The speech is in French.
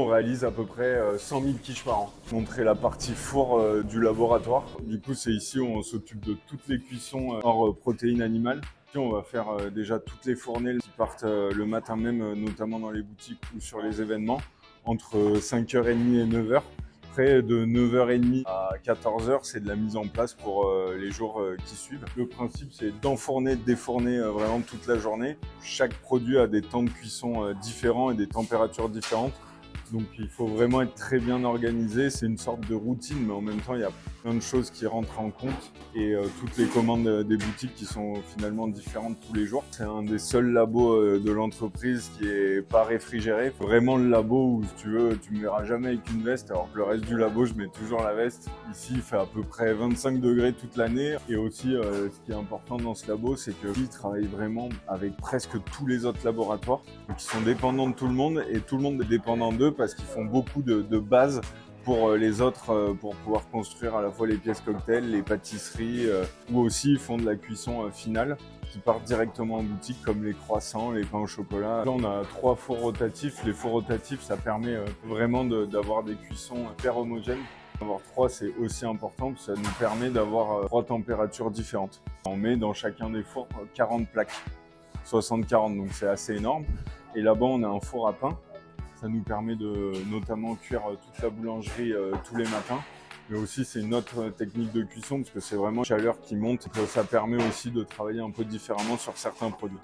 On réalise à peu près 100 000 quiches par an. Montrer la partie four du laboratoire. Du coup, c'est ici où on s'occupe de toutes les cuissons hors protéines animales. Ici, on va faire déjà toutes les fournées qui partent le matin même, notamment dans les boutiques ou sur les événements, entre 5h30 et 9h. Après, de 9h30 à 14h, c'est de la mise en place pour les jours qui suivent. Le principe, c'est d'enfourner, de défourner vraiment toute la journée. Chaque produit a des temps de cuisson différents et des températures différentes. Donc il faut vraiment être très bien organisé. C'est une sorte de routine, mais en même temps, il y a plein de choses qui rentrent en compte et toutes les commandes des boutiques qui sont finalement différentes tous les jours. C'est un des seuls labos de l'entreprise qui est pas réfrigéré. Vraiment le labo où, si tu veux, tu me verras jamais avec une veste, alors que le reste du labo, je mets toujours la veste. Ici, il fait à peu près 25 degrés toute l'année. Et aussi, ce qui est important dans ce labo, c'est qu'ils travaillent vraiment avec presque tous les autres laboratoires. Donc, ils sont dépendants de tout le monde et tout le monde est dépendant d'eux parce qu'ils font beaucoup de bases pour les autres, pour pouvoir construire à la fois les pièces cocktails, les pâtisseries, ou aussi ils font de la cuisson finale qui partent directement en boutique comme les croissants, les pains au chocolat. Là, on a 3 fours rotatifs. Les fours rotatifs, ça permet vraiment d'avoir des cuissons hyper homogènes. Avoir 3, c'est aussi important parce que ça nous permet d'avoir 3 températures différentes. On met dans chacun des fours 40 plaques, 60-40, donc c'est assez énorme. Et là-bas, on a un four à pain. Ça nous permet de notamment cuire toute la boulangerie tous les matins. Mais aussi, c'est une autre technique de cuisson parce que c'est vraiment la chaleur qui monte. Ça permet aussi de travailler un peu différemment sur certains produits.